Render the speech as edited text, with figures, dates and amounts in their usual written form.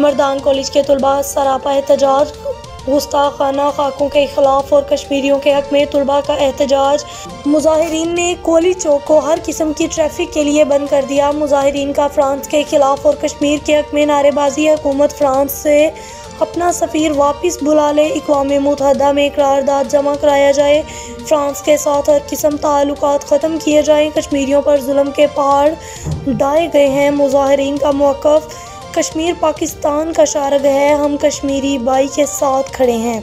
Mardan college के तलबा सरापा एहतजाज, गुस्ताखाना खाकों के खिलाफ और कश्मीरियों के हक में तलबा का एहतजाज। मुजाहिरीन ने कोली चौक को हर किस्म की ट्रैफिक के लिए बंद कर दिया। मुजाहिरीन का फ्रांस के खिलाफ और कश्मीर के हक में नारेबाजी। हुकूमत फ्रांस से अपना सफ़ीर वापस बुला ले, अक़वाम मुत्तहिदा में करारदाद जमा कराया जाए, फ्रांस के साथ हर किस्म ताल्लुकात ख़त्म किए जाएँ। कश्मीरियों पर जुल्म के पहाड़ ढाए गए हैं। मुजाहिरीन का मौक़िफ़, कश्मीर पाकिस्तान का शारग है, हम कश्मीरी भाई के साथ खड़े हैं।